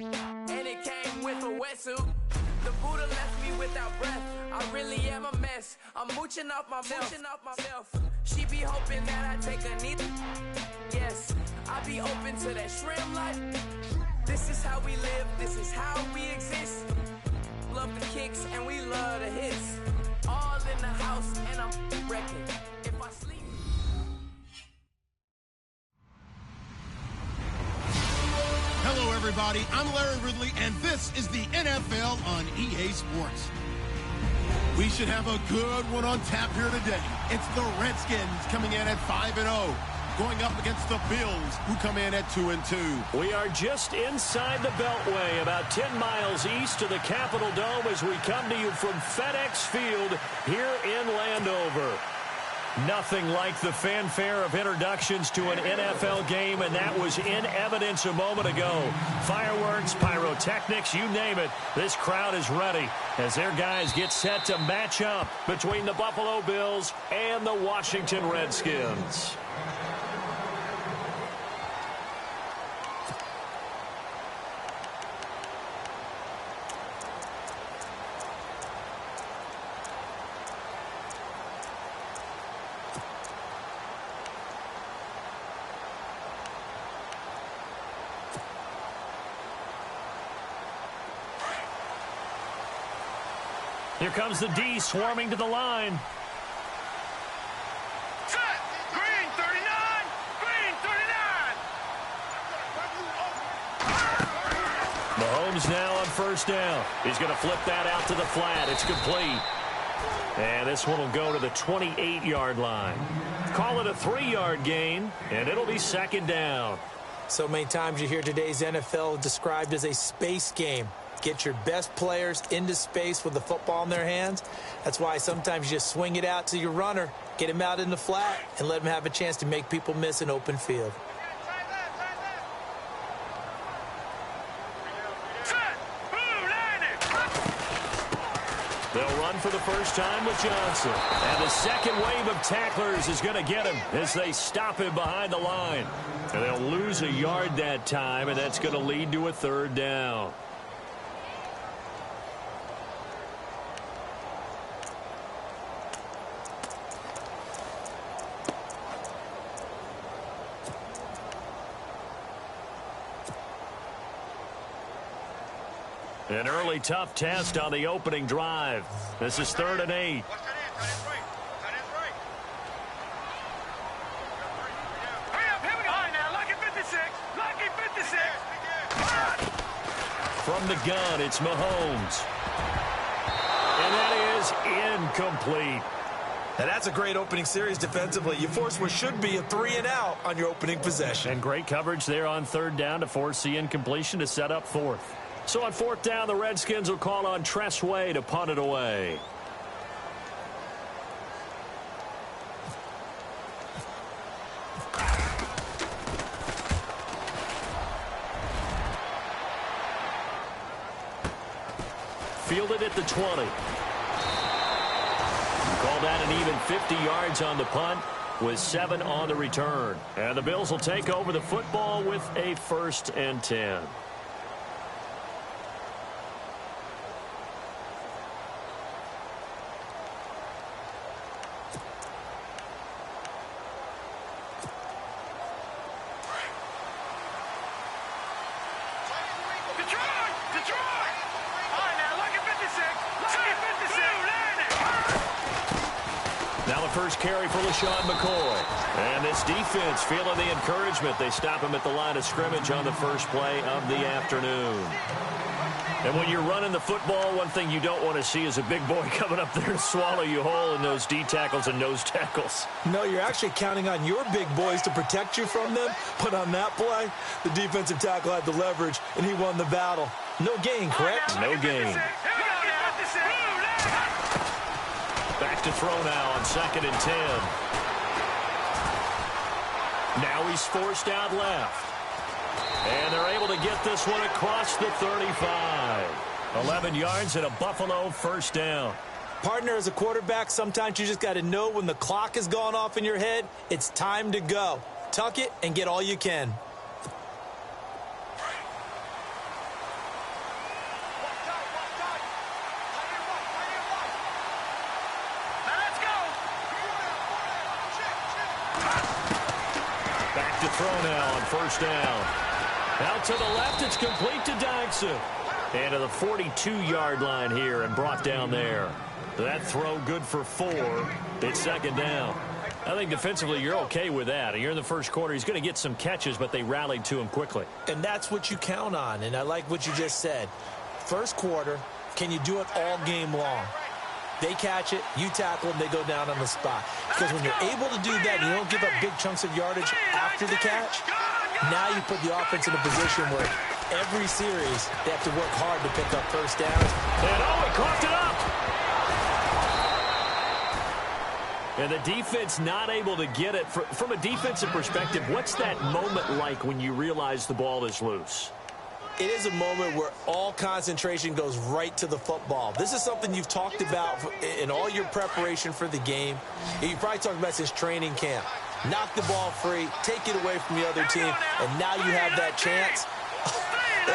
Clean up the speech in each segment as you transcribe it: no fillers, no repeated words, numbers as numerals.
And it came with a wetsuit. The Buddha left me without breath. I really am a mess. I'm mooching off myself. She be hoping that I take a knee. Yes, I be open to that shrimp life. This is how we live. This is how we exist. Love the kicks and we love the hits. All in the house and I'm wrecking. If I sleep. Hello, everybody. I'm Larry Ridley, and this is the NFL on EA Sports. We should have a good one on tap here today. It's the Redskins coming in at 5-0, going up against the Bills, who come in at 2-2. We are just inside the Beltway, about 10 miles east of the Capitol Dome as we come to you from FedEx Field here in Landover. Nothing like the fanfare of introductions to an NFL game, and that was in evidence a moment ago. Fireworks, pyrotechnics, you name it. This crowd is ready as their guys get set to match up between the Buffalo Bills and the Washington Redskins. Here comes the D swarming to the line. Set! Green 39! Green 39! Mahomes now on first down. He's going to flip that out to the flat. It's complete. And this one will go to the 28-yard line. Call it a 3-yard gain, and it'll be second down. So many times you hear today's NFL described as a space game. Get your best players into space with the football in their hands. That's why sometimes you just swing it out to your runner, get him out in the flat, and let him have a chance to make people miss an open field. They'll run for the first time with Johnson. And the second wave of tacklers is going to get him as they stop him behind the line. And they'll lose a yard that time, and that's going to lead to a third down. An early tough test on the opening drive. This is 3rd and 8. From the gun, it's Mahomes. And that is incomplete. And that's a great opening series defensively. You force what should be a 3-and-out on your opening possession. And great coverage there on 3rd down to force the incompletion to set up 4th. So on 4th down, the Redskins will call on Tress Way to punt it away. Fielded at the 20. Call that an even 50 yards on the punt with 7 on the return. And the Bills will take over the football with a 1st and 10. First carry for LaShawn McCoy. And this defense feeling the encouragement. They stop him at the line of scrimmage on the first play of the afternoon. And when you're running the football, one thing you don't want to see is a big boy coming up there to swallow you whole in those D tackles and nose tackles. No, you're actually counting on your big boys to protect you from them. But on that play, the defensive tackle had the leverage, and he won the battle. No gain, correct? No gain. Back to throw now on 2nd and 10. Now he's forced out left. And they're able to get this one across the 35. 11 yards and a Buffalo first down. Partner, as a quarterback, sometimes you just got to know when the clock has gone off in your head, it's time to go. Tuck it and get all you can. throw now on first down. Out to the left, it's complete to Dykson. And to the 42-yard line here and brought down there. That throw good for 4. It's second down. I think defensively you're okay with that. You're in the first quarter. He's going to get some catches, but they rallied to him quickly. And that's what you count on. And I like what you just said. First quarter, can you do it all game long? They catch it, you tackle them, they go down on the spot. Because when you're able to do that and you don't give up big chunks of yardage after the catch, now you put the offense in a position where every series they have to work hard to pick up first downs. And he coughed it up! And the defense not able to get it. From a defensive perspective, what's that moment like when you realize the ball is loose? It is a moment where all concentration goes right to the football. This is something you've talked about in all your preparation for the game. You probably talked about since training camp. Knock the ball free, take it away from the other team, and now you have that chance.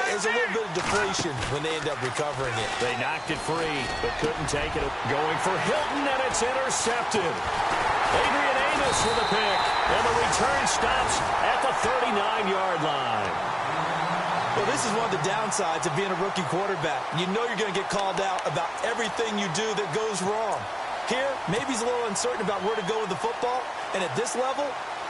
There's a little bit of deflation when they end up recovering it. They knocked it free, but couldn't take it. Going for Hilton, and it's intercepted. Adrian Amos with a pick, and the return stops at the 39-yard line. Well, this is one of the downsides of being a rookie quarterback. You know you're going to get called out about everything you do that goes wrong. Here, maybe he's a little uncertain about where to go with the football, and at this level,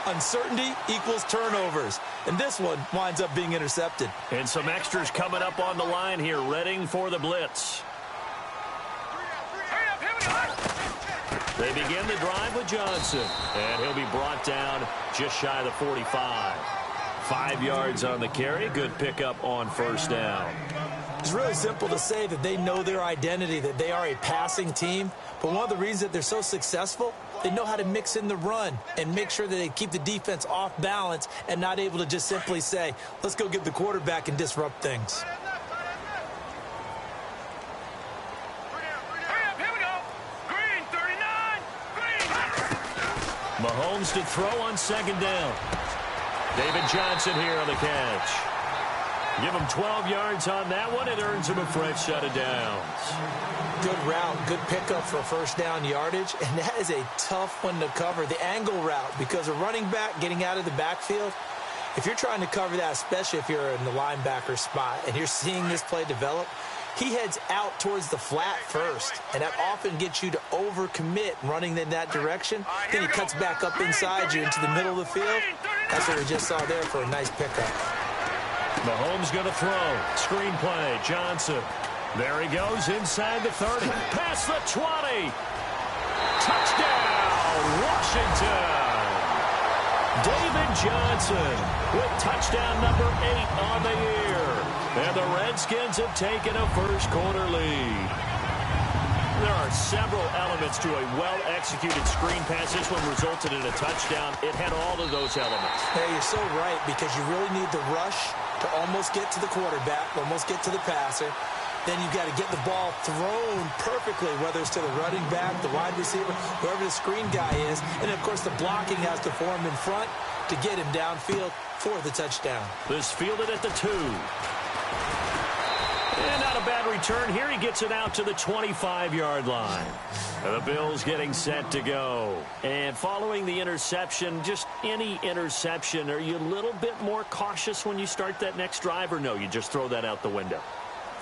uncertainty equals turnovers. And this one winds up being intercepted. And some extras coming up on the line here, readying for the blitz. They begin the drive with Johnson, and he'll be brought down just shy of the 45. 5 yards on the carry. Good pickup on first down. It's really simple to say that they know their identity, that they are a passing team. But one of the reasons that they're so successful, they know how to mix in the run and make sure that they keep the defense off balance and not able to just simply say, let's go get the quarterback and disrupt things. Mahomes to throw on second down. David Johnson here on the catch. Give him 12 yards on that one. It earns him a fresh set of downs. Good route, good pickup for first down yardage, and that is a tough one to cover. The angle route, because a running back getting out of the backfield, if you're trying to cover that, especially if you're in the linebacker spot and you're seeing this play develop, he heads out towards the flat first, and that often gets you to overcommit running in that direction. Then he cuts back up inside you into the middle of the field. That's what we just saw there for a nice pickup. Mahomes going to throw. Screen play. Johnson. There he goes inside the 30. Past the 20. Touchdown, Washington. David Johnson with touchdown number 8 on the year. And the Redskins have taken a first quarter lead. There are several elements to a well-executed screen pass. This one resulted in a touchdown. It had all of those elements. Hey, you're so right, because you really need the rush to almost get to the quarterback, almost get to the passer. Then you've got to get the ball thrown perfectly, whether it's to the running back, the wide receiver, whoever the screen guy is. And, of course, the blocking has to form in front to get him downfield for the touchdown. This fielded at the 2. And not a bad return here. He gets it out to the 25-yard line. The Bills getting set to go. And following the interception, just any interception, are you a little bit more cautious when you start that next drive, or no, you just throw that out the window?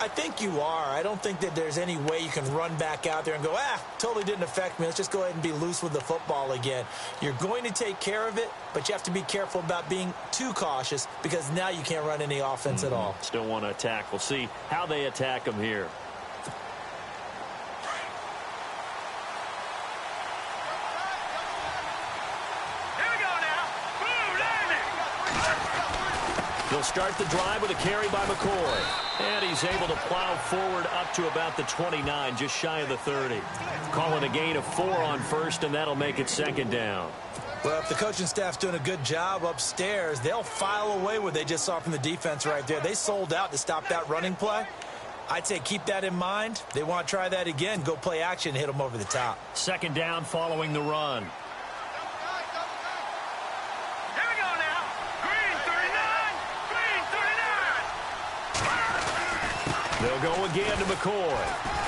I think you are. I don't think that there's any way you can run back out there and go, totally didn't affect me. Let's just go ahead and be loose with the football again. You're going to take care of it, but you have to be careful about being too cautious, because now you can't run any offense at all. Still want to attack. We'll see how they attack them here. He'll start the drive with a carry by McCoy. And he's able to plow forward up to about the 29, just shy of the 30. Calling a gain of 4 on first, and that'll make it second down. Well, if the coaching staff's doing a good job upstairs, they'll file away what they just saw from the defense right there. They sold out to stop that running play. I'd say keep that in mind. They want to try that again. Go play action, hit them over the top. Second down following the run. They'll go again to McCoy.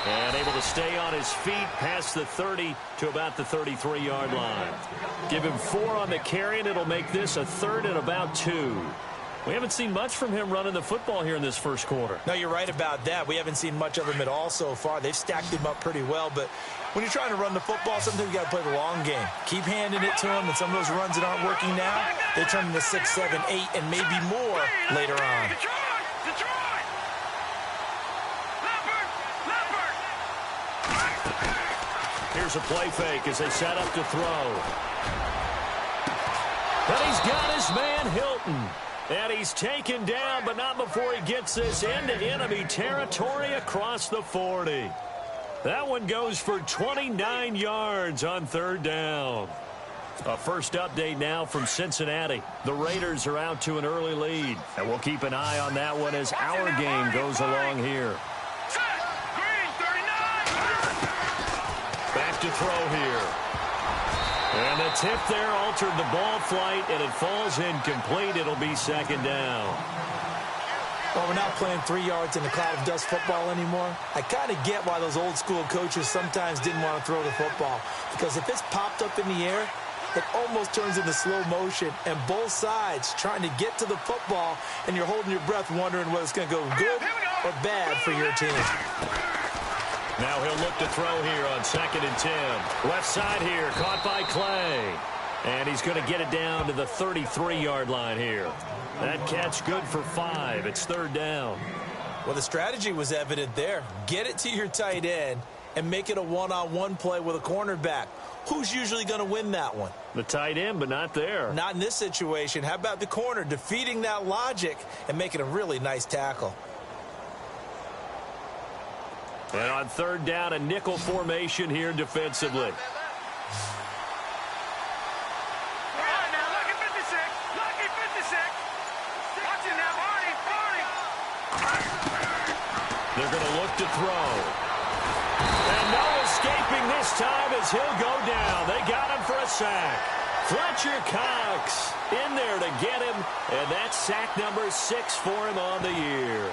And able to stay on his feet past the 30 to about the 33-yard line. Give him 4 on the carry, and it'll make this a 3rd and about 2. We haven't seen much from him running the football here in this first quarter. No, you're right about that. We haven't seen much of him at all so far. They've stacked him up pretty well, but when you're trying to run the football, sometimes you got to play the long game. Keep handing it to him, and some of those runs that aren't working now, they turn into 6, 7, 8, and maybe more later on. Here's a play fake as they set up to throw. But he's got his man Hilton. And he's taken down, but not before he gets this into enemy territory across the 40. That one goes for 29 yards on 3rd down. A first update now from Cincinnati. The Raiders are out to an early lead. And we'll keep an eye on that one as our game goes along here. Back to throw here. And the tip there altered the ball flight, and it falls incomplete. It'll be 2nd down. Well, we're not playing 3 yards in a cloud of dust football anymore. I kind of get why those old school coaches sometimes didn't want to throw the football. Because if it's popped up in the air, it almost turns into slow motion. And both sides trying to get to the football, and you're holding your breath wondering whether it's going to go good or bad for your team. Now he'll look to throw here on 2nd and 10. Left side here, caught by Clay. And he's going to get it down to the 33-yard line here. That catch good for 5. It's 3rd down. Well, the strategy was evident there. Get it to your tight end and make it a one-on-one play with a cornerback. Who's usually going to win that one? The tight end, but not there. Not in this situation. How about the corner defeating that logic and making a really nice tackle? And on 3rd down, a nickel formation here defensively. They're going to look to throw. And no escaping this time as he'll go down. They got him for a sack. Fletcher Cox in there to get him. And that's sack number 6 for him on the year.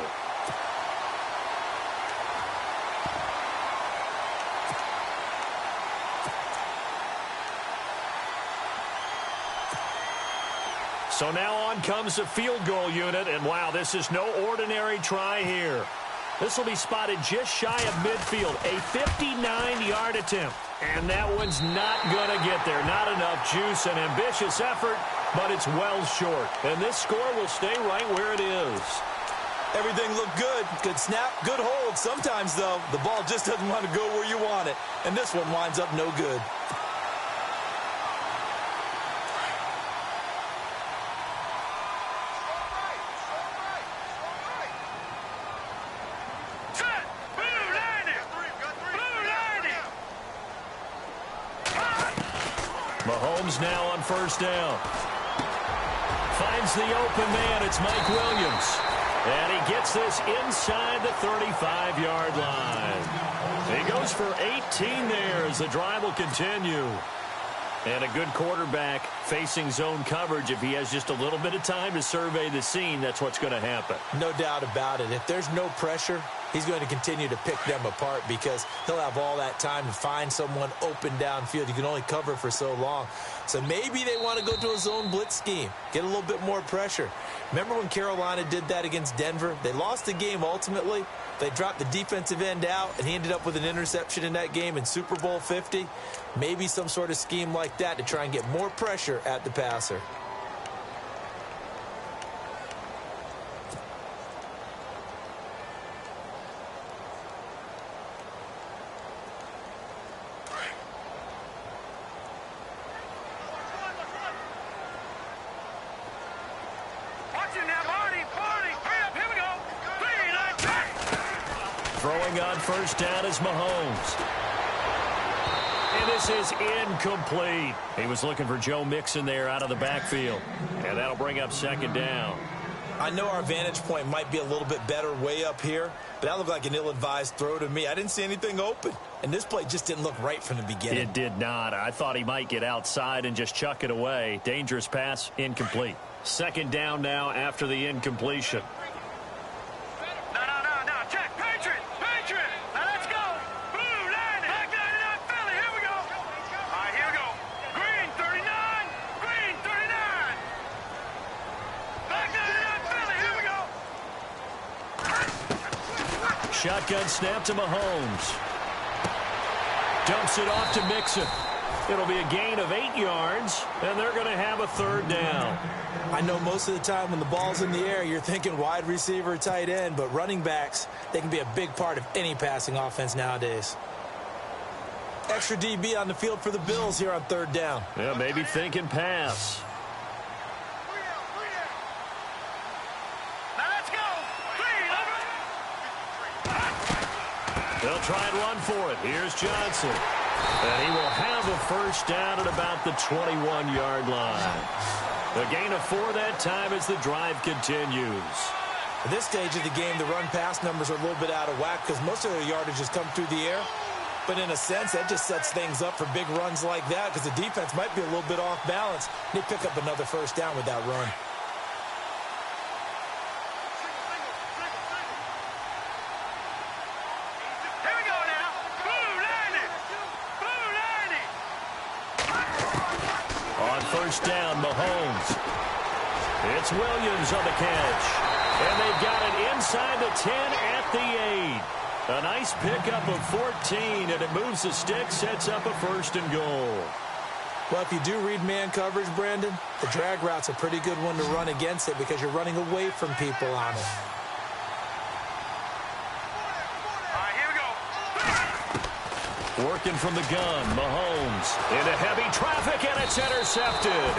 So now on comes the field goal unit, and wow, this is no ordinary try here. This will be spotted just shy of midfield, a 59-yard attempt. And that one's not going to get there. Not enough juice, an ambitious effort, but it's well short. And this score will stay right where it is. Everything looked good. Good snap, good hold. Sometimes, though, the ball just doesn't want to go where you want it. And this one winds up no good. Mahomes now on 1st down. Finds the open man. It's Mike Williams. And he gets this inside the 35-yard line. He goes for 18 there as the drive will continue. And a good quarterback facing zone coverage. If he has just a little bit of time to survey the scene, that's what's going to happen. No doubt about it. If there's no pressure, he's going to continue to pick them apart because he'll have all that time to find someone open downfield. You can only cover for so long. So maybe they want to go to a zone blitz scheme, get a little bit more pressure. Remember when Carolina did that against Denver? They lost the game ultimately. They dropped the defensive end out, and he ended up with an interception in that game in Super Bowl 50. Maybe some sort of scheme like that to try and get more pressure at the passer. Throwing on 1st down is Mahomes. And this is incomplete. He was looking for Joe Mixon there out of the backfield. And that'll bring up 2nd down. I know our vantage point might be a little bit better way up here, but that looked like an ill-advised throw to me. I didn't see anything open. And this play just didn't look right from the beginning. It did not. I thought he might get outside and just chuck it away. Dangerous pass, incomplete. 2nd down now after the incompletion. No, check. Shotgun snap to Mahomes. Dumps it off to Mixon. It'll be a gain of 8 yards, and they're going to have a third down. I know most of the time when the ball's in the air, you're thinking wide receiver, tight end, but running backs, they can be a big part of any passing offense nowadays. Extra DB on the field for the Bills here on third down. Yeah, maybe thinking pass. Now let's go. They'll try and run for it. Here's Johnson. And he will have a first down at about the 21-yard line. A gain of 4 that time as the drive continues. At this stage of the game, the run-pass numbers are a little bit out of whack because most of their yardage has come through the air. But in a sense, that just sets things up for big runs like that because the defense might be a little bit off balance. They pick up another first down with that run. Here we go now. Blue 90. On first down, Mahomes. It's Williams on the catch. And they've got it inside the 10 at the 8. A nice pickup of 14, and it moves the stick, sets up a first and goal. Well, if you do read man coverage, Brandon, the drag route's a pretty good one to run against it because you're running away from people on it. All right, here we go. Working from the gun, Mahomes into heavy traffic, and it's intercepted.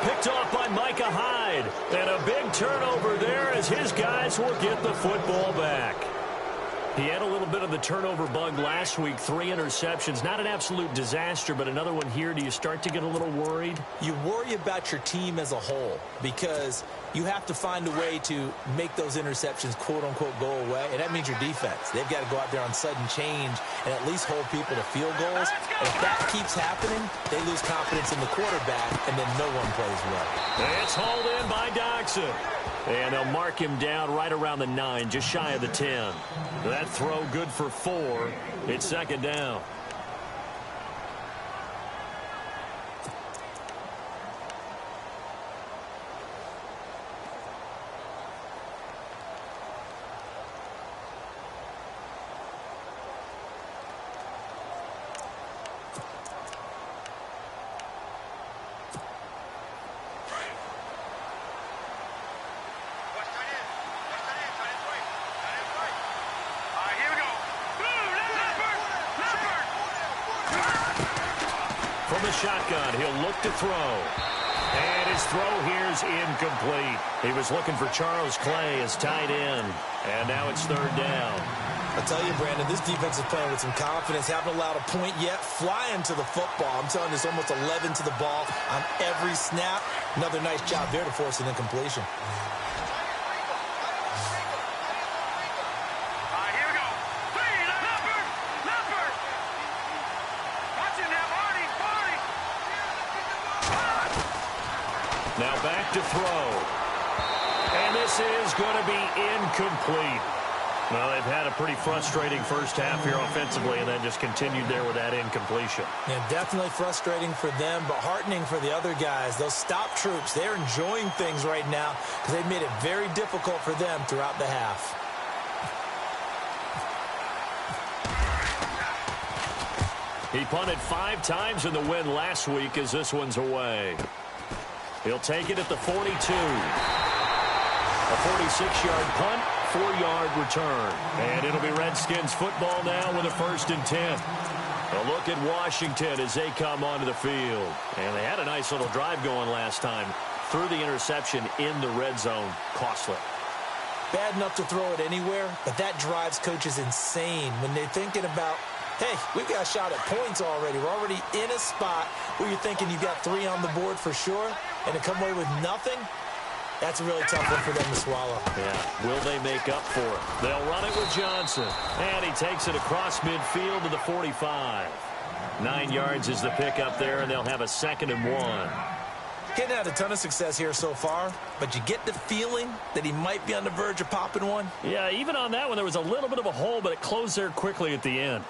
Picked off by Micah Hyde, and a big turnover there as his guys will get the football back. He had a little bit of the turnover bug last week, 3 interceptions. Not an absolute disaster, but another one here. Do you start to get a little worried? You worry about your team as a whole because you have to find a way to make those interceptions, quote-unquote, go away, and that means your defense. They've got to go out there on sudden change and at least hold people to field goals. And if that keeps happening, they lose confidence in the quarterback, and then no one plays well. It's hauled in by Doxson. And they'll mark him down right around the 9, just shy of the 10. That throw good for 4. It's second down. Shotgun, he'll look to throw. And his throw here's incomplete. He was looking for Charles Clay as tight end. And now it's third down. I'll tell you, Brandon, this defense is playing with some confidence. Haven't allowed a point yet. Flying to the football. I'm telling you, it's almost 11 to the ball on every snap. Another nice job there to force an incompletion. Now back to throw. And this is going to be incomplete. Well, they've had a pretty frustrating first half here offensively, and then just continued there with that incompletion. Yeah, definitely frustrating for them, but heartening for the other guys. Those stop troops, they're enjoying things right now because they've made it very difficult for them throughout the half. He punted 5 times in the win last week as this one's away. He'll take it at the 42. A 46-yard punt, 4-yard return. And it'll be Redskins football now with a 1st and 10. A look at Washington as they come onto the field. And they had a nice little drive going last time. Threw the interception in the red zone. Costly. Bad enough to throw it anywhere, but that drives coaches insane when they're thinking about, hey, we've got a shot at points already. We're already in a spot where you're thinking you've got 3 on the board for sure, and to come away with nothing, that's a really tough one for them to swallow. Yeah, will they make up for it? They'll run it with Johnson, and he takes it across midfield to the 45. 9 yards is the pickup there, and they'll have a 2nd and 1. Getting had a ton of success here so far, but you get the feeling that he might be on the verge of popping one. Yeah, even on that one, there was a little bit of a hole, but it closed there quickly at the end.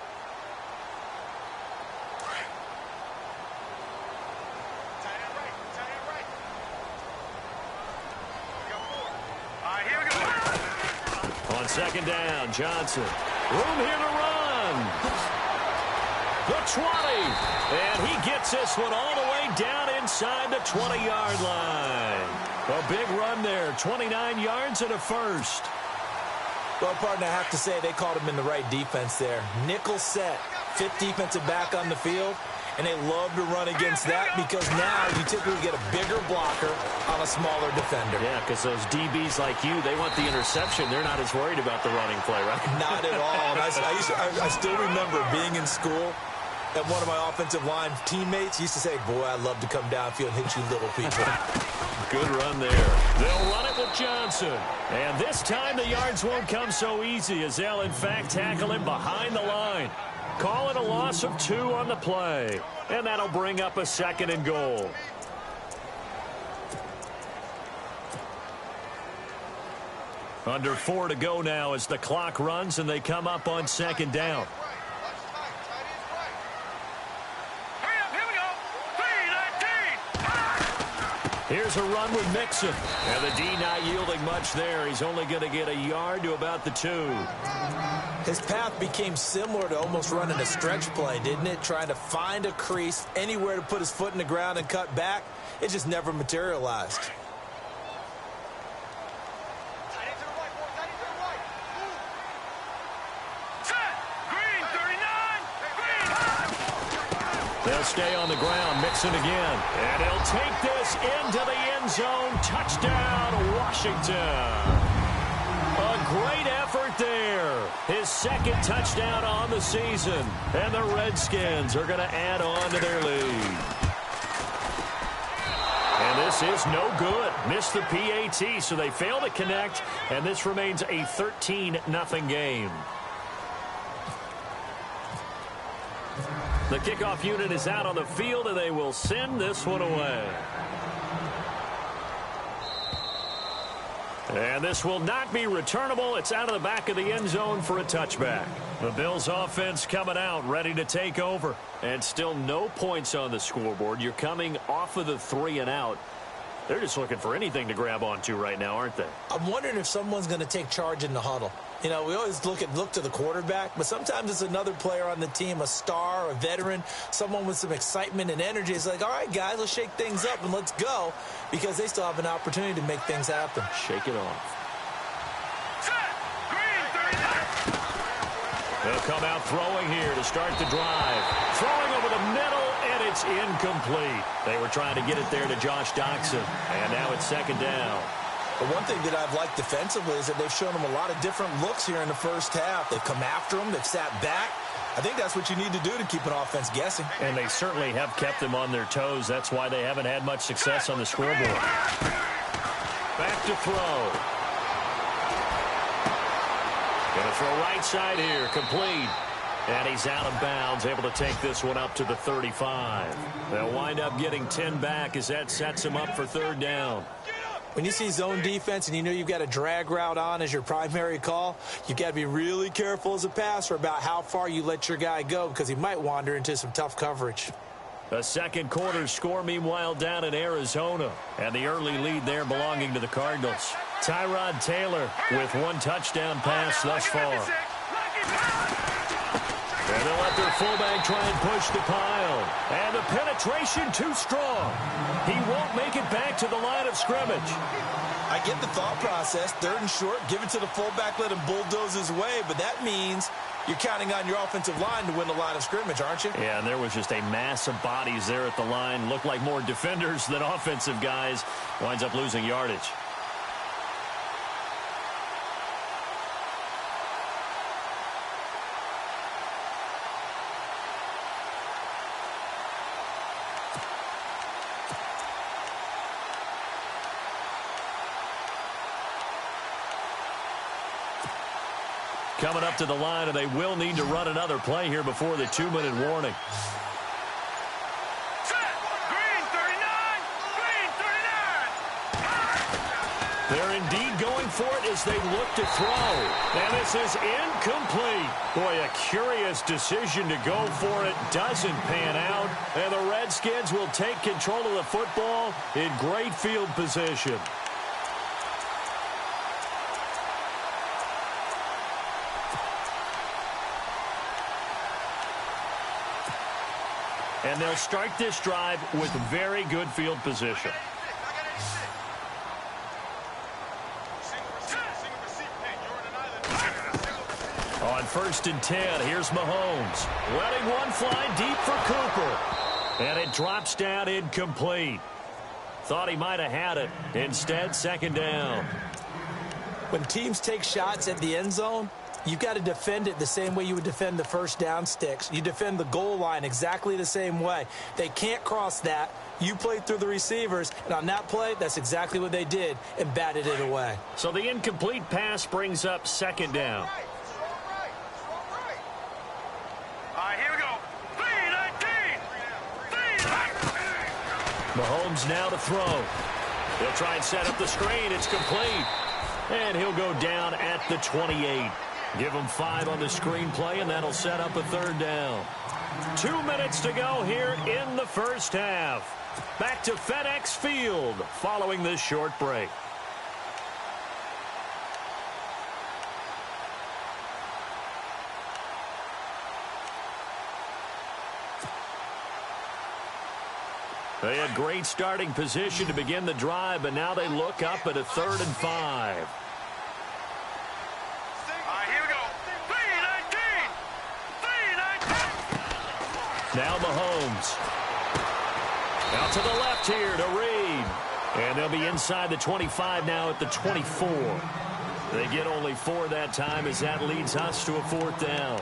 On On second down, Johnson. Room here to run. The 20. And he gets this one all the way down inside the 20-yard line. A big run there, 29 yards and a first. Well, partner, I have to say they called him in the right defense there. Nickel set, fifth defensive back on the field, and they love to run against that because now you typically get a bigger blocker on a smaller defender. Yeah, because those DBs like you, they want the interception. They're not as worried about the running play, right? Not at all. And I still remember being in school, and one of my offensive line teammates used to say, boy, I'd love to come downfield and hit you little people. Good run there. They'll run it with Johnson. And this time the yards won't come so easy as they'll, in fact, tackle him behind the line. Call it a loss of 2 on the play. And that'll bring up a second and goal. Under 4 to go now as the clock runs and they come up on second down. Here's a run with Mixon. And the D not yielding much there. He's only going to get a yard to about the 2. His path became similar to almost running a stretch play, didn't it? Trying to find a crease, anywhere to put his foot in the ground and cut back. It just never materialized. They'll stay on the ground, Mixon again. And he'll take this into the end zone. Touchdown, Washington. A great effort there. His second touchdown on the season. And the Redskins are going to add on to their lead. And this is no good. Missed the PAT, so they fail to connect. And this remains a 13-0 game. The kickoff unit is out on the field, and they will send this one away. And this will not be returnable. It's out of the back of the end zone for a touchback. The Bills offense coming out, ready to take over. And still no points on the scoreboard. You're coming off of the 3 and out. They're just looking for anything to grab onto right now, aren't they? I'm wondering if someone's going to take charge in the huddle. You know, we always look to the quarterback, but sometimes it's another player on the team, a star, a veteran, someone with some excitement and energy. It's like, all right, guys, let's shake things up and let's go, because they still have an opportunity to make things happen. Shake it off. They'll come out throwing here to start the drive. Throwing over the middle, and it's incomplete. They were trying to get it there to Josh Doxson, and now it's second down. But one thing that I've liked defensively is that they've shown them a lot of different looks here in the first half. They've come after them. They've sat back. I think that's what you need to do to keep an offense guessing. And they certainly have kept them on their toes. That's why they haven't had much success on the scoreboard. Back to throw. Going to throw right side here. Complete. And he's out of bounds, able to take this one up to the 35. They'll wind up getting 10 back as that sets him up for third down. When you see zone defense and you know you've got a drag route on as your primary call, you've got to be really careful as a passer about how far you let your guy go because he might wander into some tough coverage. The second quarter score, meanwhile, down in Arizona. And the early lead there belonging to the Cardinals. Tyrod Taylor with 1 touchdown pass thus far. And they'll let their fullback try and push the pile. And the penetration too strong. He won't make it back to the line of scrimmage. I get the thought process. 3rd and short, give it to the fullback, let him bulldoze his way. But that means you're counting on your offensive line to win the line of scrimmage, aren't you? Yeah, and there was just a mass of bodies there at the line. Looked like more defenders than offensive guys. Winds up losing yardage. Coming up to the line, and they will need to run another play here before the 2-minute warning. Green 39! Green 39! They're indeed going for it as they look to throw. And this is incomplete. Boy, a curious decision to go for it. Doesn't pan out. And the Redskins will take control of the football in great field position. And they'll start this drive with very good field position. On 1st and 10, here's Mahomes. Letting one fly deep for Cooper. And it drops down incomplete. Thought he might have had it. Instead, 2nd down. When teams take shots at the end zone, you've got to defend it the same way you would defend the first down sticks. You defend the goal line exactly the same way. They can't cross that. You play through the receivers, and on that play, that's exactly what they did and batted it away. So the incomplete pass brings up 2nd down. Mahomes now to throw. He'll try and set up the screen. It's complete. And he'll go down at the 28. Give him 5 on the screenplay, and that'll set up a 3rd down. 2 minutes to go here in the first half. Back to FedEx Field following this short break. They had great starting position to begin the drive, but now they look up at a 3rd and 5. Here we go. 3-19. Now Mahomes. Out to the left here to Reed. And they'll be inside the 25 now at the 24. They get only 4 that time as that leads us to a 4th down.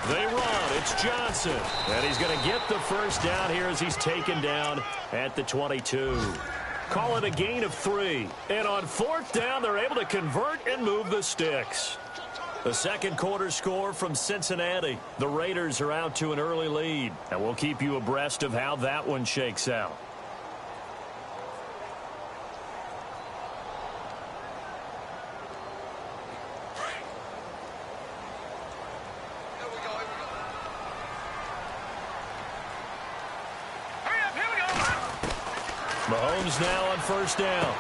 They run. It's Johnson. And he's going to get the 1st down here as he's taken down at the 22. Call it a gain of 3. And on 4th down, they're able to convert and move the sticks. The second quarter score from Cincinnati. The Raiders are out to an early lead. And we'll keep you abreast of how that one shakes out. Mahomes now on 1st down.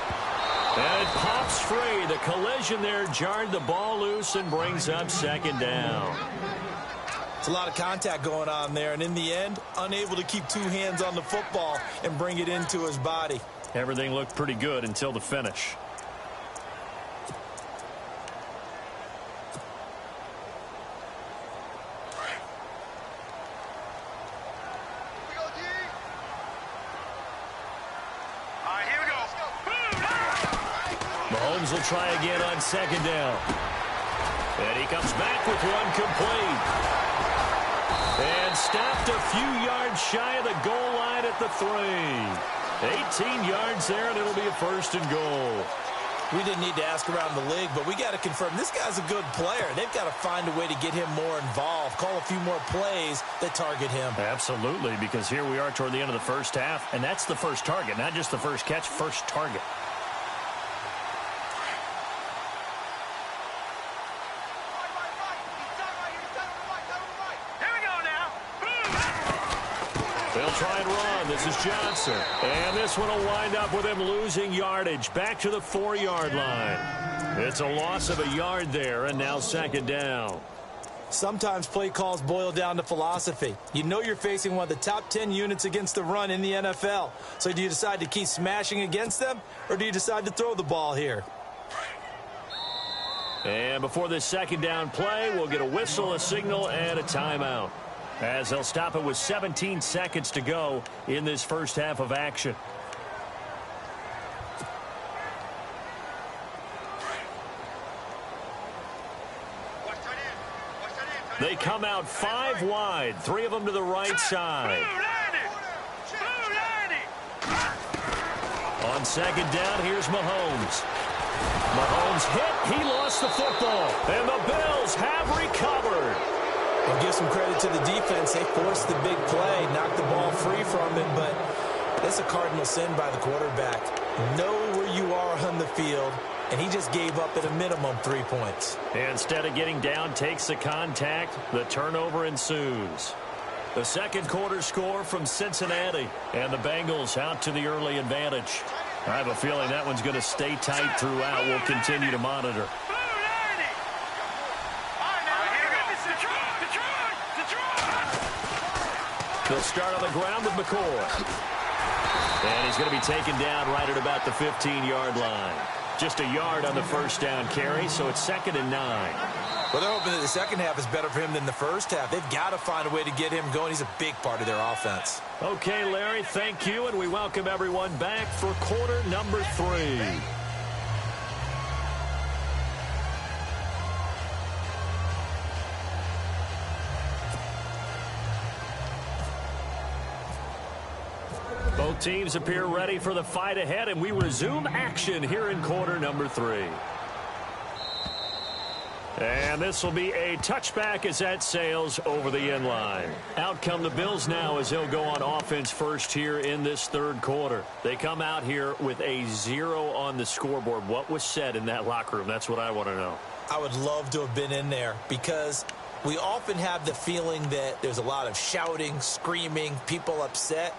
And it pops free. The collision there jarred the ball loose and brings up 2nd down. It's a lot of contact going on there, and in the end, unable to keep 2 hands on the football and bring it into his body. Everything looked pretty good until the finish. Mahomes will try again on 2nd down. And he comes back with one complete. And stopped a few yards shy of the goal line at the 3. 18 yards there, and it'll be a 1st and goal. We didn't need to ask around the league, but we got to confirm this guy's a good player. They've got to find a way to get him more involved, call a few more plays that target him. Absolutely, because here we are toward the end of the first half, and that's the first target, not just the first catch, first target. They'll try and run. This is Johnson. And this one will wind up with him losing yardage back to the 4-yard line. It's a loss of a yard there, and now 2nd down. Sometimes play calls boil down to philosophy. You know you're facing one of the top 10 units against the run in the NFL. So do you decide to keep smashing against them, or do you decide to throw the ball here? And before this 2nd down play, we'll get a whistle, a signal, and a timeout, as they'll stop it with 17 seconds to go in this first half of action. They come out 5 wide, 3 of them to the right side. On 2nd down, here's Mahomes. Mahomes hit. He lost the football. And the Bills have recovered. I'll give some credit to the defense. They forced the big play, knocked the ball free from him, but that's a cardinal sin by the quarterback. Know where you are on the field, and he just gave up at a minimum 3 points. Instead of getting down, takes the contact. The turnover ensues. The second quarter score from Cincinnati, and the Bengals out to the early advantage. I have a feeling that one's going to stay tight throughout. We'll continue to monitor. They'll start on the ground with McCoy. And he's going to be taken down right at about the 15-yard line. Just a yard on the first down carry, so it's 2nd and 9. Well, they're hoping that the second half is better for him than the first half. They've got to find a way to get him going. He's a big part of their offense. Okay, Larry, thank you, and we welcome everyone back for quarter number 3. Both teams appear ready for the fight ahead, and we resume action here in quarter number 3. And this will be a touchback as that sails over the end line. Out come the Bills now as they'll go on offense first here in this third quarter. They come out here with a 0 on the scoreboard. What was said in that locker room? That's what I want to know. I would love to have been in there because we often have the feeling that there's a lot of shouting, screaming, people upset.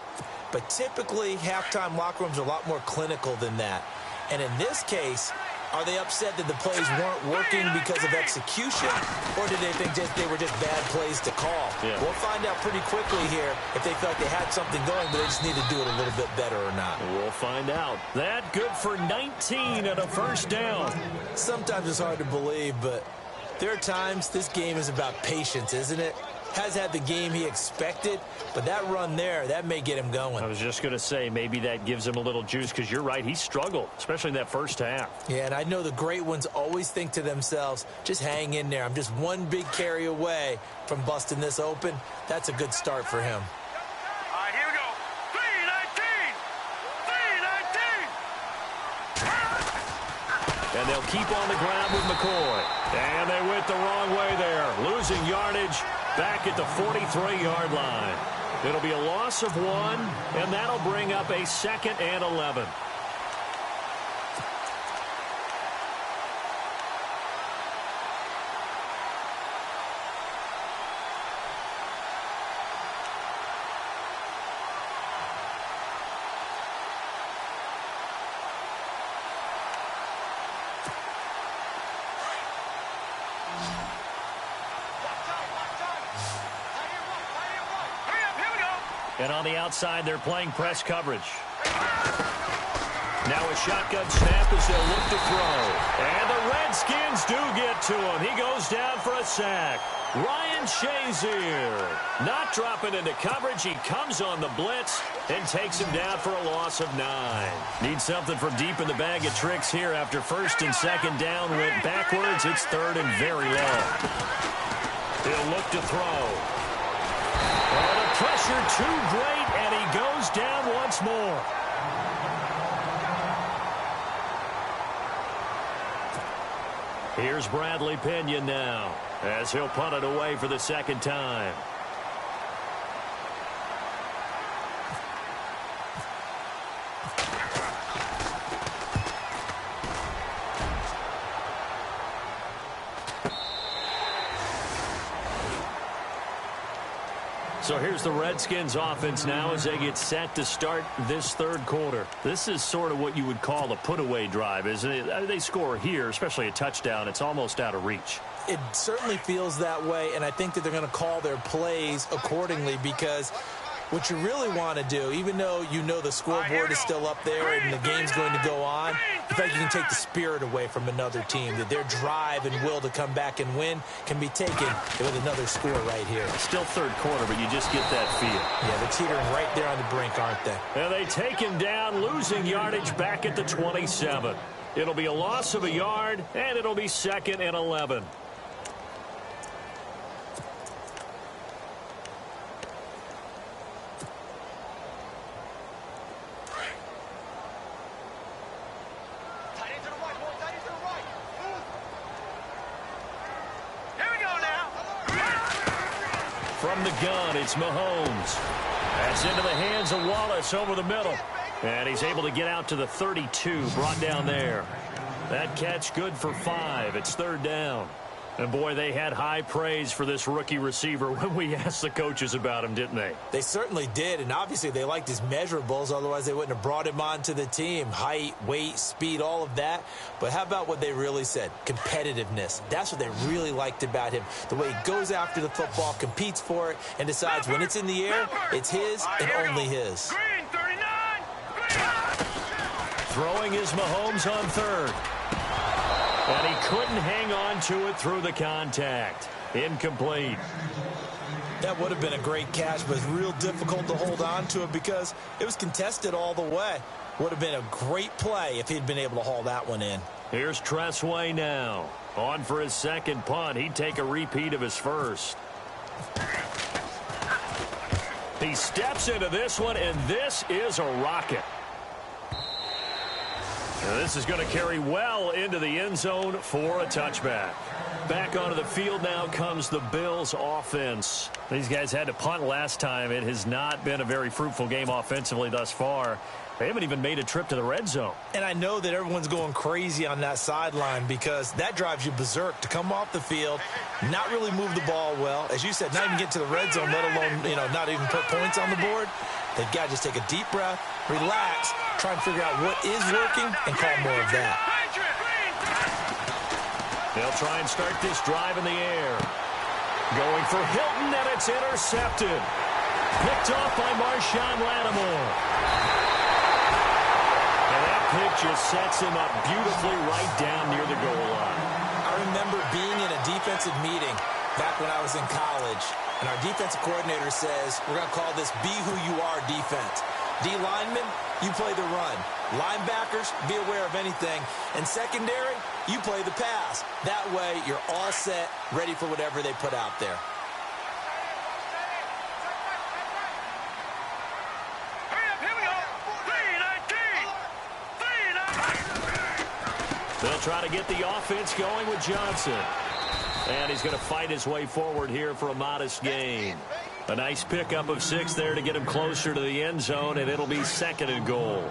But typically, halftime locker rooms are a lot more clinical than that. And in this case, are they upset that the plays weren't working because of execution, or did they think they were just bad plays to call? Yeah. We'll find out pretty quickly here if they felt they had something going, but they just need to do it a little bit better or not. We'll find out. That good for 19 and a first down. Sometimes it's hard to believe, but there are times this game is about patience, isn't it? Has had the game he expected, but that run there, that may get him going. I was just going to say, maybe that gives him a little juice, because you're right, he struggled, especially in that first half. Yeah, and I know the great ones always think to themselves, just hang in there. I'm just one big carry away from busting this open. That's a good start for him. All right, here we go. 3-19. And they'll keep on the ground with McCoy. And they went the wrong way there, losing yardage back at the 43-yard line. It'll be a loss of 1, and that'll bring up a 2nd and 11. And on the outside, they're playing press coverage. Now a shotgun snap as they'll look to throw. And the Redskins do get to him. He goes down for a sack. Ryan Shazier not dropping into coverage. He comes on the blitz and takes him down for a loss of 9. Needs something from deep in the bag of tricks here after first and second down went backwards. It's 3rd and very low. He'll look to throw. Oh, the pressure too great, and he goes down once more. Here's Bradley Pinion now, as he'll punt it away for the second time. So here's the Redskins offense now as they get set to start this third quarter. This is sort of what you would call a put-away drive, isn't it? They score here, especially a touchdown. It's almost out of reach. It certainly feels that way, and I think that they're going to call their plays accordingly because what you really want to do, even though you know the scoreboard is still up there and the game's going to go on, in fact, you can take the spirit away from another team, that their drive and will to come back and win can be taken with another score right here. Still third quarter, but you just get that feel. Yeah, they're teetering right there on the brink, aren't they? And they take him down, losing yardage back at the 27. It'll be a loss of a yard, and it'll be 2nd and 11. from the gun, it's Mahomes. That's into the hands of Wallace over the middle. And he's able to get out to the 32, brought down there. That catch good for 5. It's 3rd down. And, boy, they had high praise for this rookie receiver when we asked the coaches about him, didn't they? They certainly did, and obviously they liked his measurables. Otherwise, they wouldn't have brought him onto the team. Height, weight, speed, all of that. But how about what they really said? Competitiveness. That's what they really liked about him. The way he goes after the football, competes for it, and decides when it's in the air, it's his and only his. Green, 39. Throwing is Mahomes on 3rd. And he couldn't hang on to it through the contact. Incomplete. That would have been a great catch, but it's real difficult to hold on to it because it was contested all the way. Would have been a great play if he'd been able to haul that one in. Here's Tressway now. On for his 2nd punt. He'd take a repeat of his 1st. He steps into this one, and this is a rocket. Now this is going to carry well into the end zone for a touchback. Back onto the field now comes the Bills offense. These guys had to punt last time. It has not been a very fruitful game offensively thus far. They haven't even made a trip to the red zone. And I know that everyone's going crazy on that sideline because that drives you berserk to come off the field, not really move the ball well. As you said, not even get to the red zone, let alone, not even put points on the board. They've got to just take a deep breath, relax, try and figure out what is working, and call more of that. They'll try and start this drive in the air. Going for Hilton, and it's intercepted. Picked off by Marshawn Lattimore. And that pick just sets him up beautifully right down near the goal line. I remember being in a defensive meeting back when I was in college, and our defensive coordinator says, we're going to call this Be Who You Are defense. D linemen, you play the run. Linebackers, be aware of anything. And secondary, you play the pass. That way, you're all set, ready for whatever they put out there. Here we go. 3-19. They'll try to get the offense going with Johnson. And he's going to fight his way forward here for a modest gain. A nice pickup of 6 there to get him closer to the end zone, and it'll be 2nd and goal.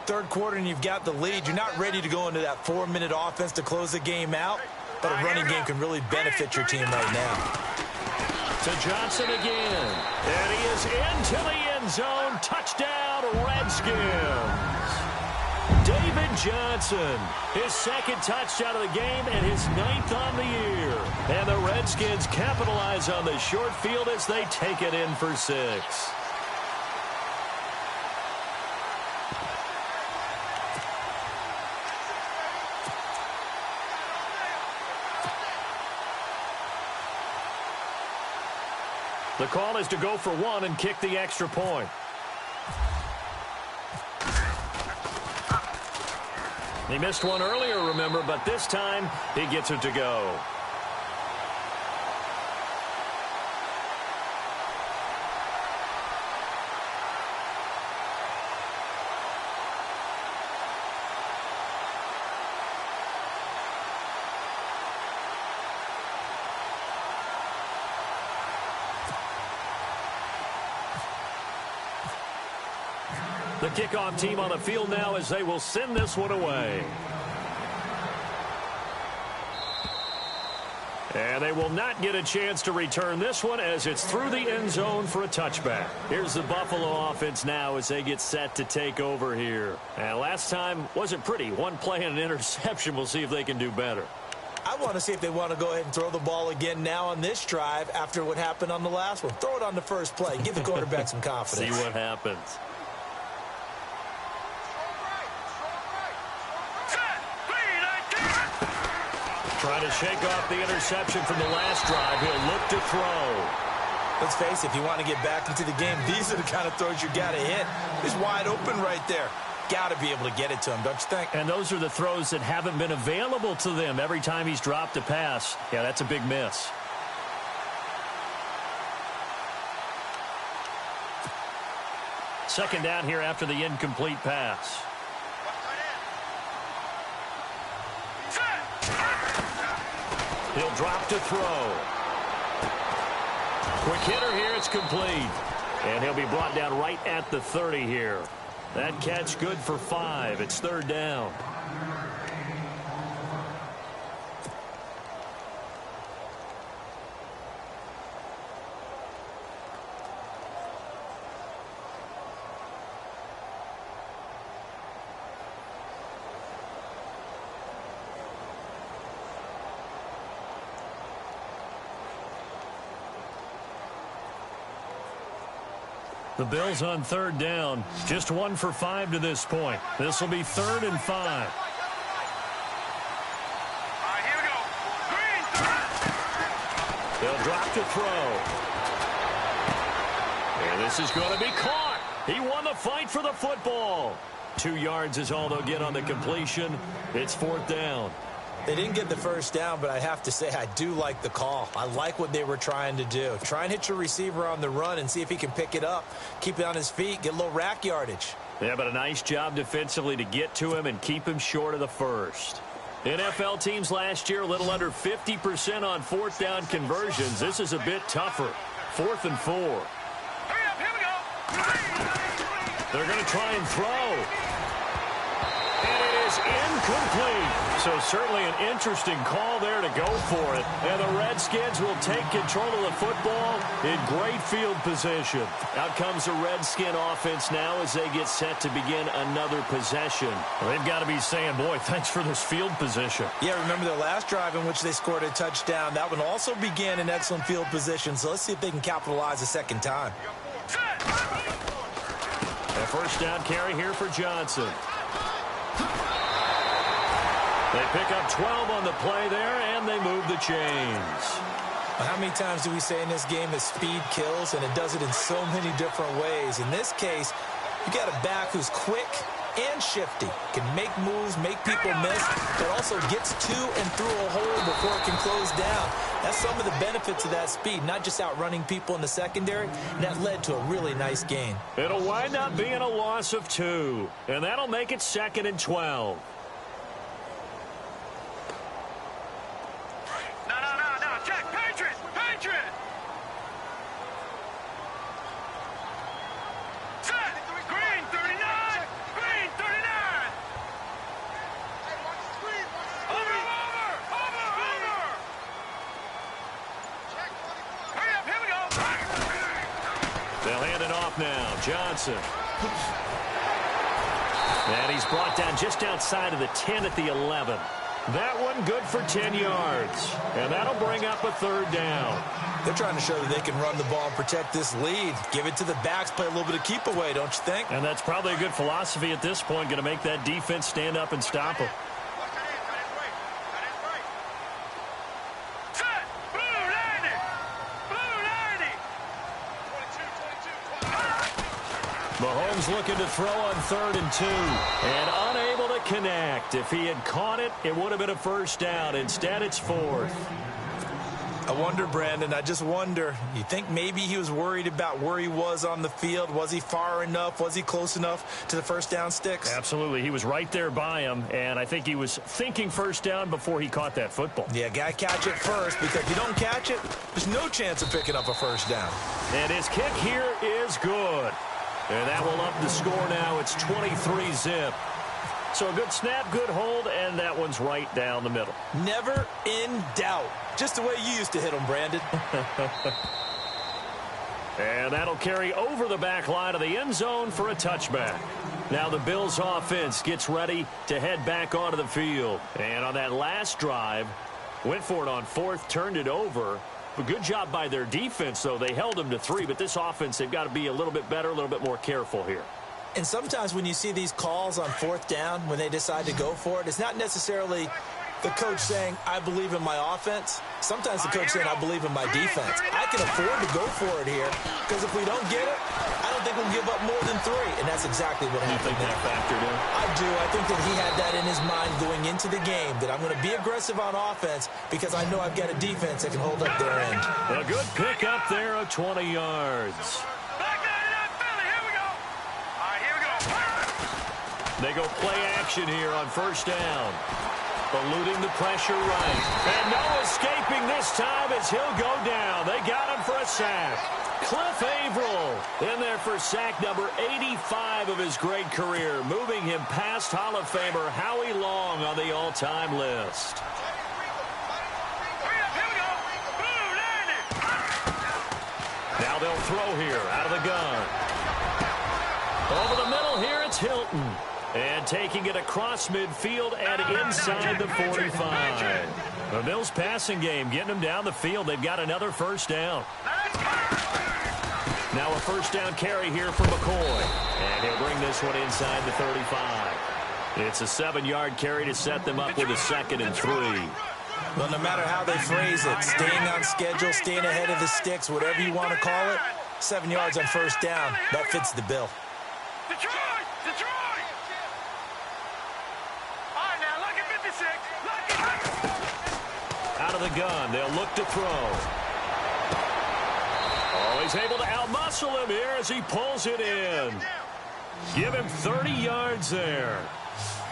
3rd quarter, and you've got the lead. You're not ready to go into that 4-minute offense to close the game out, but a running game can really benefit your team right now. To Johnson again. And he is into the end zone. Touchdown, Redskins. David Johnson, his 2nd touchdown of the game and his 9th on the year. And the Redskins capitalize on the short field as they take it in for 6. The call is to go for 1 and kick the extra point. He missed one earlier, remember, but this time he gets it to go. The kickoff team on the field now as they will send this one away. And they will not get a chance to return this one as it's through the end zone for a touchback. Here's the Buffalo offense now as they get set to take over here. And last time wasn't pretty. One play and an interception. We'll see if they can do better. I want to see if they want to go ahead and throw the ball again now on this drive after what happened on the last one. Throw it on the first play. Give the quarterback some confidence. See what happens. Trying to shake off the interception from the last drive. He'll look to throw. Let's face it, if you want to get back into the game, these are the kind of throws you got to hit. He's wide open right there. Got to be able to get it to him, don't you think? And those are the throws that haven't been available to them every time he's dropped a pass. Yeah, that's a big miss. Second down here after the incomplete pass. He'll drop to throw. Quick hitter here. It's complete. And he'll be brought down right at the 30 here. That catch good for 5. It's third down. The Bills on third down. Just 1 for 5 to this point. This will be 3rd and 5. All right, here we go. Green, They'll drop to throw. And this is going to be caught. He won the fight for the football. 2 yards is all they'll get on the completion. It's 4th down. They didn't get the first down, but I have to say I do like the call. I like what they were trying to do. Try and hit your receiver on the run and see if he can pick it up, keep it on his feet, get a little rack yardage. Yeah, but a nice job defensively to get to him and keep him short of the first. NFL teams last year a little under 50% on 4th down conversions. This is a bit tougher. 4th and 4. hurry up, here we go. They're going to try and throw. And it is incomplete. So certainly an interesting call there to go for it. And the Redskins will take control of the football in great field position. Out comes the Redskin offense now as they get set to begin another possession. Well, they've got to be saying, boy, thanks for this field position. Yeah, remember their last drive in which they scored a touchdown. That one also began in excellent field position. So let's see if they can capitalize a second time. A first down carry here for Johnson. They pick up 12 on the play there, and they move the chains. How many times do we say in this game that speed kills, and it does it in so many different ways? In this case, you got a back who's quick and shifty, can make moves, make people miss, but also gets to and through a hole before it can close down. That's some of the benefits of that speed, not just outrunning people in the secondary, and that led to a really nice gain. It'll wind up being a loss of 2, and that'll make it 2nd and 12. No, Jack, Patriot. Set, green 39, green 39. Over. Hurry up, here we go. They'll hand it off now. Johnson. And he's brought down just outside of the 10 at the 11. That one good for 10 yards. And that'll bring up a 3rd down. They're trying to show that they can run the ball and protect this lead. Give it to the backs, play a little bit of keep away, don't you think? And that's probably a good philosophy at this point, going to make that defense stand up and stop them. Set, blue 90. Mahomes looking to throw on 3rd and 2. And unable to connect. If he had caught it, it would have been a first down. Instead, it's 4th. I wonder, Brandon, I just wonder, you think maybe he was worried about where he was on the field? Was he far enough? Was he close enough to the first down sticks? Absolutely. He was right there by him, and I think he was thinking first down before he caught that football. Yeah, got to catch it first, because if you don't catch it, there's no chance of picking up a first down. And his kick here is good. And that will up the score now. It's 23-zip. So a good snap, good hold, and that one's right down the middle. Never in doubt. Just the way you used to hit them, Brandon. And that'll carry over the back line of the end zone for a touchback. Now the Bills offense gets ready to head back onto the field. And on that last drive, went for it on 4th, turned it over. But good job by their defense, though. They held them to 3, but this offense, they've got to be a little bit better, a little bit more careful here. And sometimes when you see these calls on 4th down, when they decide to go for it, it's not necessarily the coach saying, I believe in my offense. Sometimes the coach saying, I believe in my defense. I can afford to go for it here, because if we don't get it, I don't think we'll give up more than 3. And that's exactly what happened. You think that factored in? I do. I think that he had that in his mind going into the game, that I'm going to be aggressive on offense because I know I've got a defense that can hold up their end. A good pick up there of 20 yards. Here we go. They go play action here on first down. eluding the pressure right. And no escaping this time as he'll go down. They got him for a sack. Cliff Averill in there for sack number 85 of his great career, moving him past Hall of Famer Howie Long on the all-time list. Now they'll throw here out of the gun. Over the middle here, it's Hilton. And taking it across midfield and inside the 45. The Bills passing game, getting them down the field. They've got another first down. Now a first down carry here for McCoy. And he'll bring this one inside the 35. It's a 7-yard carry to set them up with a 2nd and 3. Well, no matter how they phrase it, staying on schedule, staying ahead of the sticks, whatever you want to call it, 7 yards on first down, that fits the bill. Detroit! Detroit! All right, now, look at 56. Out of the gun, they'll look to throw. Oh, he's able to outmuscle him here as he pulls it in. Give him 30 yards there.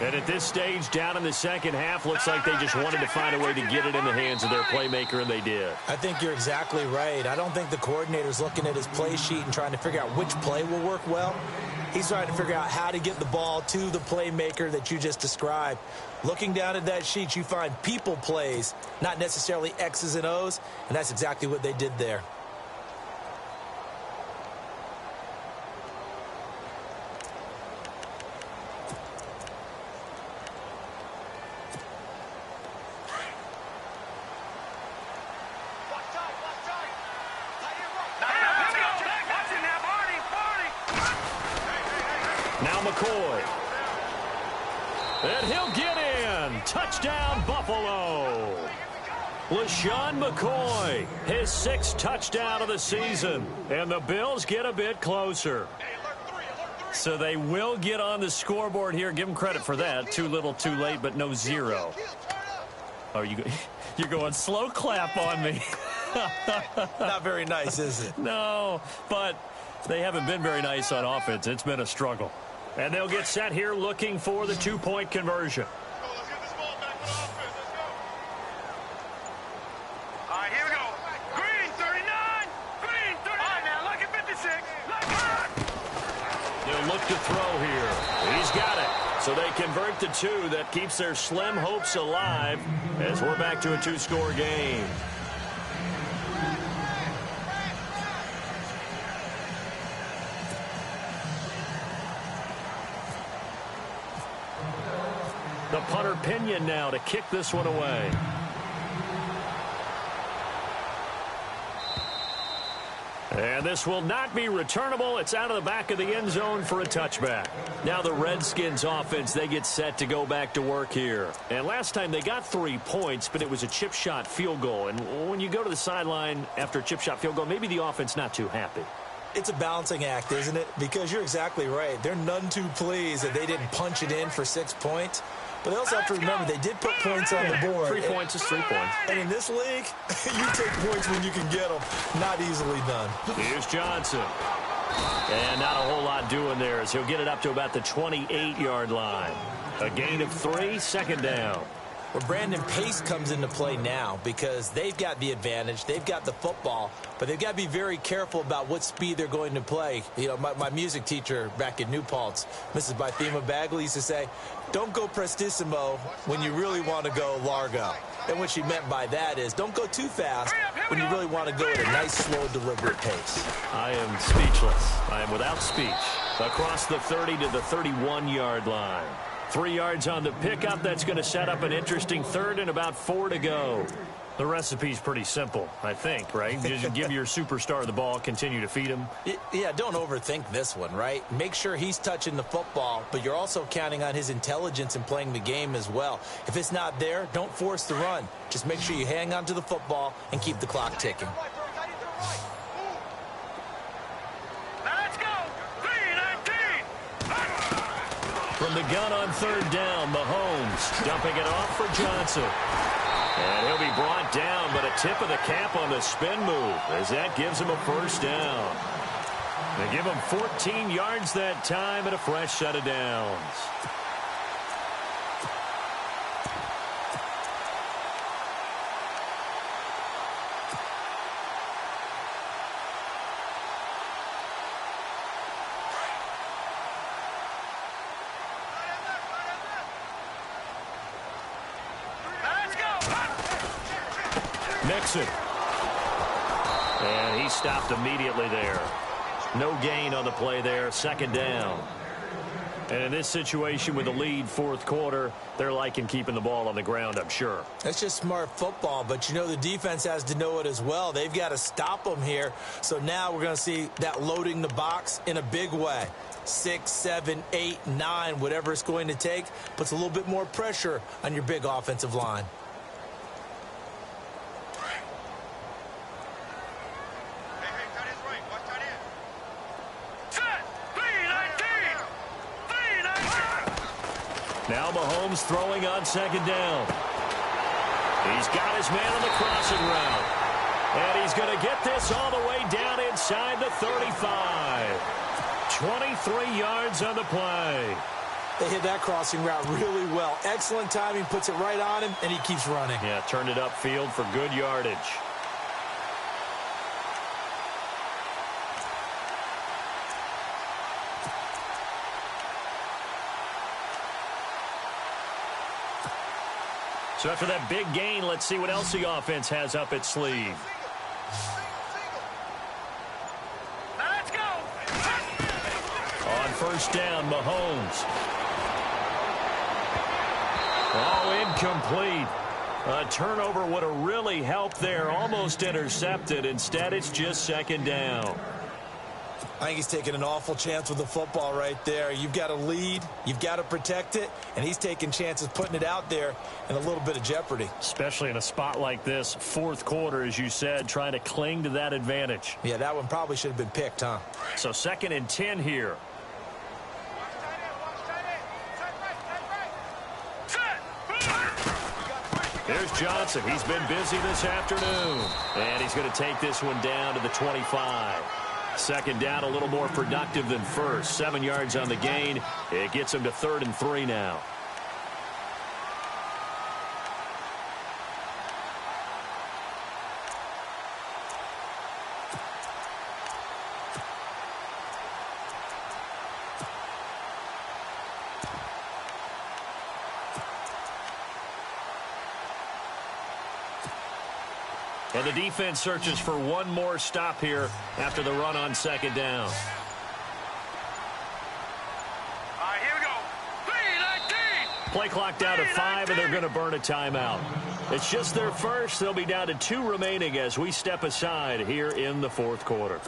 And at this stage, down in the second half, looks like they just wanted to find a way to get it in the hands of their playmaker, and they did. I think you're exactly right. I don't think the coordinator's looking at his play sheet and trying to figure out which play will work well. He's trying to figure out how to get the ball to the playmaker that you just described. Looking down at that sheet, you find people plays, not necessarily X's and O's, and that's exactly what they did there. McCoy. And he'll get in. Touchdown, Buffalo. LaShawn McCoy, his 6th touchdown of the season. And the Bills get a bit closer. So they will get on the scoreboard here. Give them credit for that. Too little, too late, but no 0. Oh, you're going slow clap on me. Not very nice, is it? No, but they haven't been very nice on offense. It's been a struggle. And they'll get set here looking for the 2-point conversion. Let's get this ball back to offense. Let's go. All right, here we go. Green, 39. Green, 39. All right, now, look at 56. Look at it. They'll look to throw here. He's got it. So they convert to 2. That keeps their slim hopes alive as we're back to a 2-score game. The punter Pinion now to kick this one away. And this will not be returnable. It's out of the back of the end zone for a touchback. Now the Redskins offense, they get set to go back to work here. And last time they got 3 points, but it was a chip shot field goal. And when you go to the sideline after a chip shot field goal, maybe the offense not too happy. It's a balancing act, isn't it? Because you're exactly right. They're none too pleased that they didn't punch it in for 6 points. But they also have to remember they did put points on the board. 3 points is 3 points. And in this league, you take points when you can get them. Not easily done. Here's Johnson. And not a whole lot doing there as he'll get it up to about the 28-yard line. A gain of 3, 2nd down. Well, Brandon, pace comes into play now because they've got the advantage. They've got the football, but they've got to be very careful about what speed they're going to play. You know, my music teacher back in New Paltz, Mrs. Bythema Bagley, used to say, don't go prestissimo when you really want to go largo. And what she meant by that is don't go too fast when you really want to go at a nice, slow, deliberate pace. I am speechless. I am without speech. Across the 30 to the 31-yard line. 3 yards on the pickup. That's going to set up an interesting 3rd and about 4 to go. The recipe's pretty simple, I think, right? Just give your superstar the ball, continue to feed him. Yeah, don't overthink this one, right? Make sure he's touching the football, but you're also counting on his intelligence in playing the game as well. If it's not there, don't force the run. Just make sure you hang on to the football and keep the clock ticking. Let's go. 3-19. From the gun on 3rd down, Mahomes dumping it off for Johnson. And he'll be brought down, but a tip of the cap on the spin move as that gives him a 1st down. They give him 14 yards that time and a fresh set of downs. Mixon. And he stopped immediately there. No gain on the play there. Second down. And in this situation with the lead fourth quarter, they're liking keeping the ball on the ground, I'm sure. That's just smart football, but you know the defense has to know it as well. They've got to stop them here. So now we're going to see that loading the box in a big way. 6, 7, 8, 9, whatever it's going to take, puts a little bit more pressure on your big offensive line. Now Mahomes throwing on second down. He's got his man on the crossing route. And he's going to get this all the way down inside the 35. 23 yards on the play. They hit that crossing route really well. Excellent timing, puts it right on him, and he keeps running. Yeah, turned it upfield for good yardage. So after that big gain, let's see what else the offense has up its sleeve. Let's go. On first down, Mahomes. Oh, incomplete. A turnover would have really helped there. Almost intercepted. Instead, it's just second down. I think he's taking an awful chance with the football right there. You've got to lead, you've got to protect it, and he's taking chances putting it out there in a little bit of jeopardy. Especially in a spot like this, fourth quarter, as you said, trying to cling to that advantage. Yeah, that one probably should have been picked, huh? So 2nd and 10 here. There's Johnson. He's been busy this afternoon. And he's going to take this one down to the 25. Second down, a little more productive than first. 7 yards on the gain. It gets him to 3rd and 3 now. And the defense searches for one more stop here after the run on second down. All right, here we go. 3-19. Play clock down to 5, and they're going to burn a timeout. It's just their first. They'll be down to 2 remaining as we step aside here in the fourth quarter.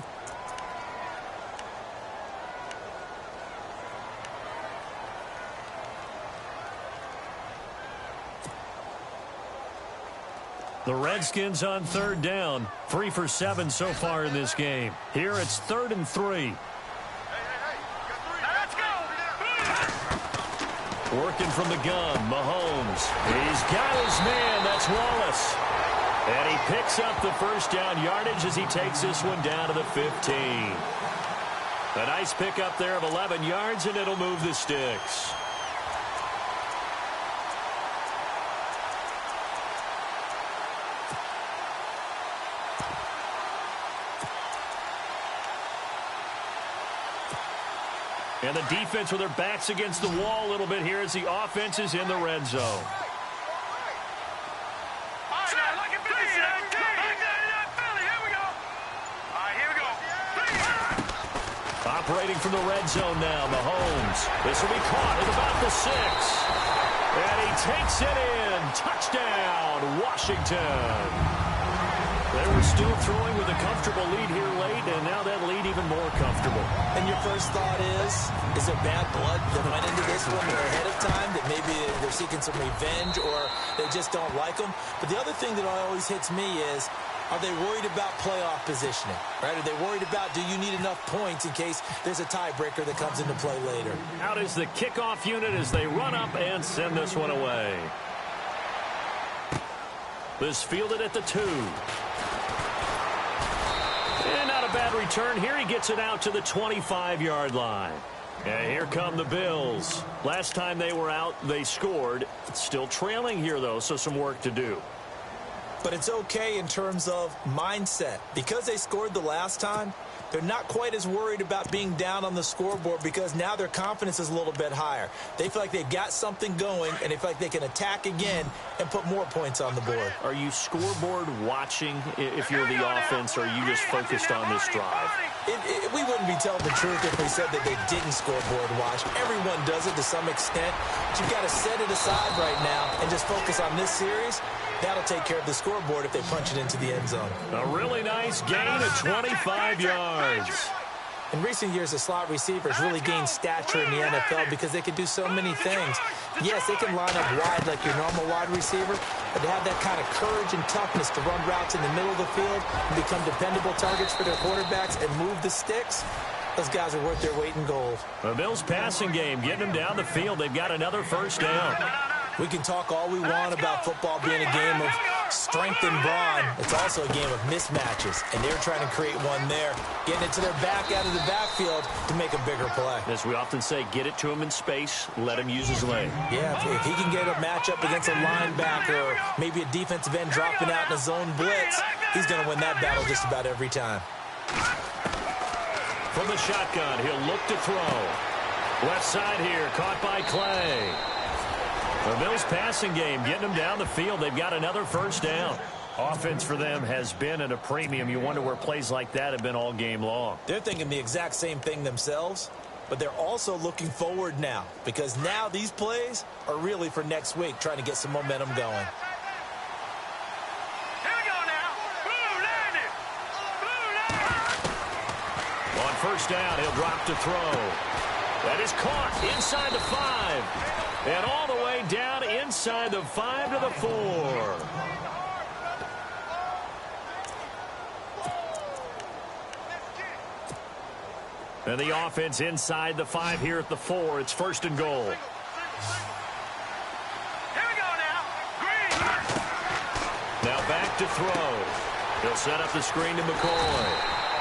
The Redskins on 3rd down. 3 for 7 so far in this game. Here it's 3rd and 3. Let's go. Working from the gun, Mahomes. He's got his man. That's Wallace. And he picks up the first down yardage as he takes this one down to the 15. A nice pickup there of 11 yards, and it'll move the sticks. And the defense with their backs against the wall a little bit here as the offense is in the red zone. All right, now look at 3-19. Philly, here we go. All right, here we go. Operating from the red zone now, Mahomes. This will be caught at about the 6. And he takes it in. Touchdown, Washington. They were still throwing with a comfortable lead here late, and now that lead even more comfortable. And your first thought is there bad blood that went into this one ahead of time, that maybe they're seeking some revenge or they just don't like them? But the other thing that always hits me is, are they worried about playoff positioning? Right? Are they worried about, do you need enough points in case there's a tiebreaker that comes into play later? Out is the kickoff unit as they run up and send this one away. This fielded at the 2. And not a bad return here. He gets it out to the 25-yard line. And here come the Bills. Last time they were out, they scored. Still trailing here, though, so some work to do. But it's okay in terms of mindset. Because they scored the last time, they're not quite as worried about being down on the scoreboard because now their confidence is a little bit higher. They feel like they've got something going, and they feel like they can attack again and put more points on the board. Are you scoreboard watching if you're the offense, or are you just focused on this drive? We wouldn't be telling the truth if we said that they didn't scoreboard watch. Everyone does it to some extent, but you've got to set it aside right now and just focus on this series. That'll take care of the scoreboard if they punch it into the end zone. A really nice gain of 25 yards. In recent years, the slot receivers really gained stature in the NFL because they can do so many things. Yes, they can line up wide like your normal wide receiver, but to have that kind of courage and toughness to run routes in the middle of the field and become dependable targets for their quarterbacks and move the sticks, those guys are worth their weight in gold. The Bills passing game, getting them down the field. They've got another first down. We can talk all we want about football being a game of strength and brawn. It's also a game of mismatches, and they're trying to create one there, getting it to their back out of the backfield to make a bigger play. As we often say, get it to him in space, let him use his leg. Yeah, if he can get a matchup against a linebacker or maybe a defensive end dropping out in a zone blitz, he's going to win that battle just about every time. From the shotgun, he'll look to throw. Left side here, caught by Clay. The Bills passing game, getting them down the field. They've got another first down. Offense for them has been at a premium. You wonder where plays like that have been all game long. They're thinking the exact same thing themselves, but they're also looking forward now because now these plays are really for next week, trying to get some momentum going. Here we go now. Blue landed. Blue landed. On first down, he'll drop to throw. That is caught inside the 5. And all the way down inside the 5 to the 4. And the offense inside the 5 here at the 4. It's first and goal. Here we go now. Green. Now back to throw. He'll set up the screen to McCoy.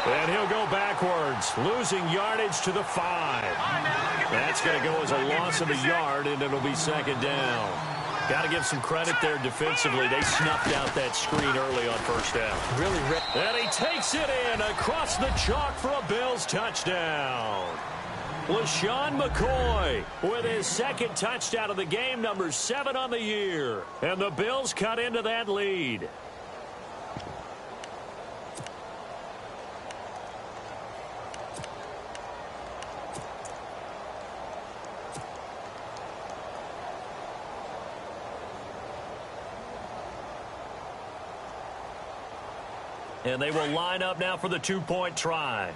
And he'll go backwards, losing yardage to the 5. That's going to go as a loss of a yard, and it'll be second down. Got to give some credit there defensively. They snuffed out that screen early on first down. Really, and he takes it in across the chalk for a Bills touchdown. LaShawn McCoy with his second touchdown of the game, number 7 on the year. And the Bills cut into that lead. And they will line up now for the 2-point try. Here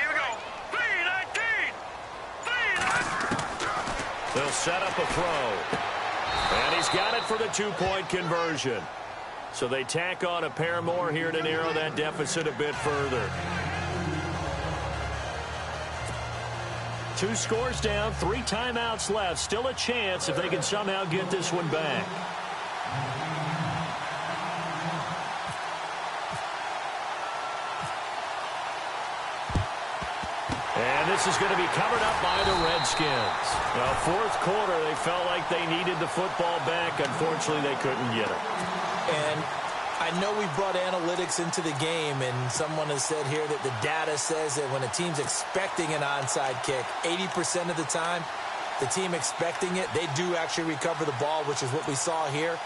we go. 3-19. They'll set up a throw. And he's got it for the 2-point conversion. So they tack on a pair more here to narrow that deficit a bit further. 2 scores down, 3 timeouts left. Still a chance if they can somehow get this one back. And this is going to be covered up by the Redskins. Now, fourth quarter, they felt like they needed the football back. Unfortunately, they couldn't get it. And I know we brought analytics into the game, and someone has said here that the data says that when a team's expecting an onside kick, 80% of the time, the team expecting it, they do actually recover the ball, which is what we saw here.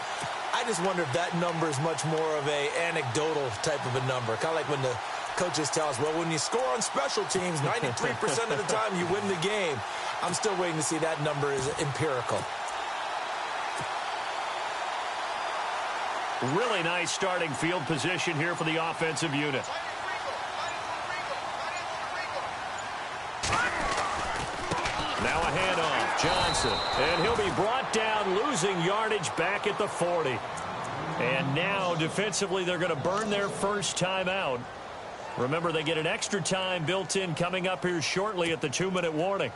I just wonder if that number is much more of a anecdotal type of a number. Kind of like when the coaches tell us, well, when you score on special teams, 93% of the time you win the game. I'm still waiting to see that number is empirical. Really nice starting field position here for the offensive unit. Now a handoff, Johnson. And he'll be brought down, losing yardage back at the 40. And now, defensively, they're going to burn their first timeout. Remember, they get an extra time built in coming up here shortly at the 2-minute warning.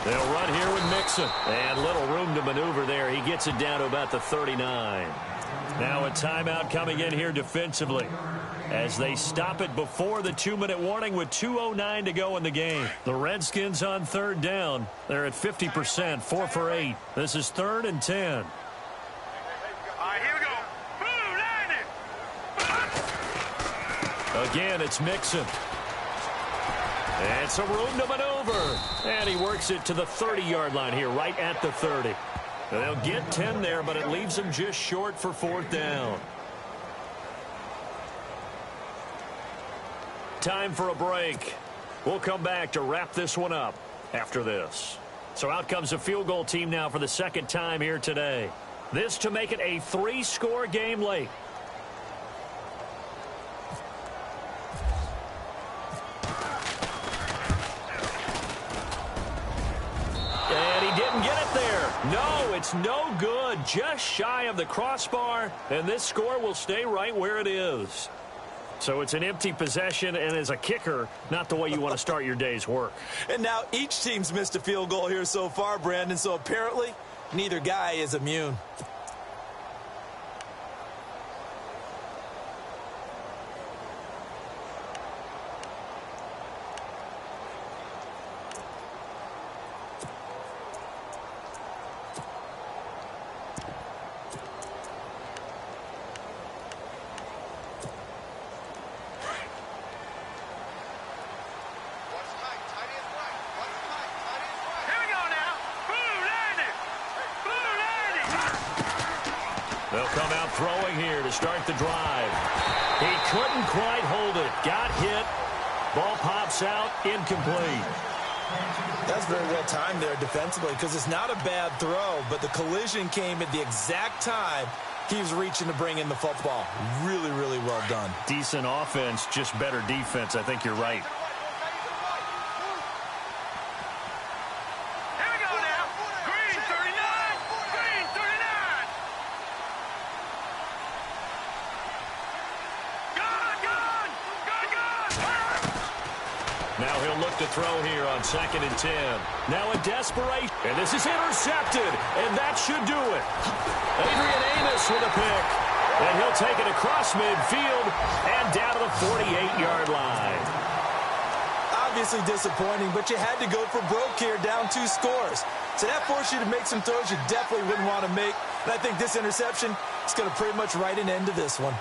They'll run here with Mixon. And little room to maneuver there. He gets it down to about the 39. Now a timeout coming in here defensively. as they stop it before the 2-minute warning with 2:09 to go in the game. The Redskins on third down. They're at 50%, 4 for 8. This is 3rd and 10. All right, here we go. Boom, landing. Again, it's Mixon. And some room to maneuver. And he works it to the 30-yard line here, right at the 30. They'll get 10 there, but it leaves them just short for 4th down. Time for a break. We'll come back to wrap this one up after this. So out comes a field goal team now for the second time here today. This to make it a 3-score game late. Get it there. No, it's no good. Just shy of the crossbar, and this score will stay right where it is. So it's an empty possession, and as a kicker, not the way you want to start your day's work. And now each team's missed a field goal here so far, Brandon, so apparently neither guy is immune. They'll come out throwing here to start the drive. He couldn't quite hold it. Got hit. Ball pops out. Incomplete. That's very well timed there defensively because it's not a bad throw, but the collision came at the exact time he was reaching to bring in the football. Really, really well done. Decent offense, just better defense. I think you're right. Now he'll look to throw here on 2nd and 10. Now a desperation. And this is intercepted. And that should do it. Adrian Amos with a pick. And he'll take it across midfield and down to the 48-yard line. Obviously disappointing, but you had to go for broke here, down 2 scores. So that forced you to make some throws you definitely wouldn't want to make. And I think this interception is going to pretty much write an end to this one.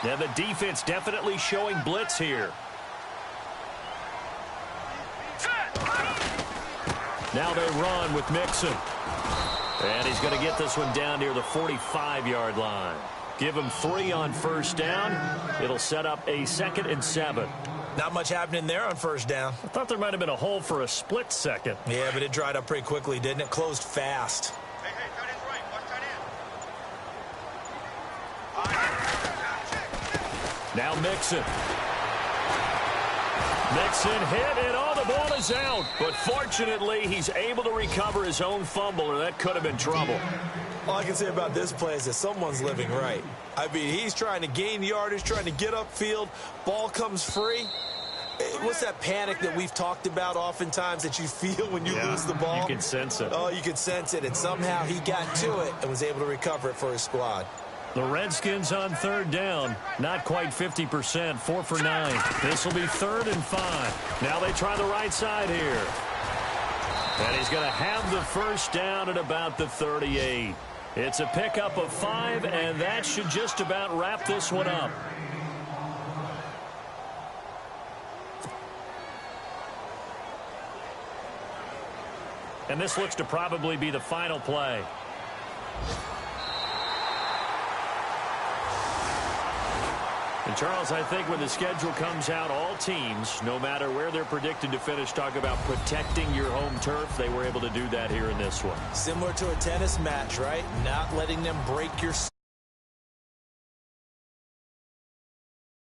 Now the defense definitely showing blitz here. Now they run with Mixon. And he's going to get this one down near the 45-yard line. Give him 3 on 1st down. It'll set up a 2nd and 7. Not much happening there on 1st down. I thought there might have been a hole for a split second. Yeah, but it dried up pretty quickly, didn't it? Closed fast. Now Mixon. Mixon hit, and all the ball is out. But fortunately, he's able to recover his own fumble, or that could have been trouble. All I can say about this play is that someone's living right. I mean, he's trying to gain yardage, trying to get upfield. Ball comes free. What's that panic that we've talked about oftentimes that you feel when you lose the ball? You can sense it. Oh, you can sense it. And somehow he got to it and was able to recover it for his squad. The Redskins on 3rd down. Not quite 50%, 4 for 9. This will be 3rd and 5. Now they try the right side here. And he's going to have the 1st down at about the 38. It's a pickup of 5, and that should just about wrap this one up. And this looks to probably be the final play. And Charles, I think when the schedule comes out, all teams, no matter where they're predicted to finish, talk about protecting your home turf. They were able to do that here in this one. Similar to a tennis match, right? Not letting them break your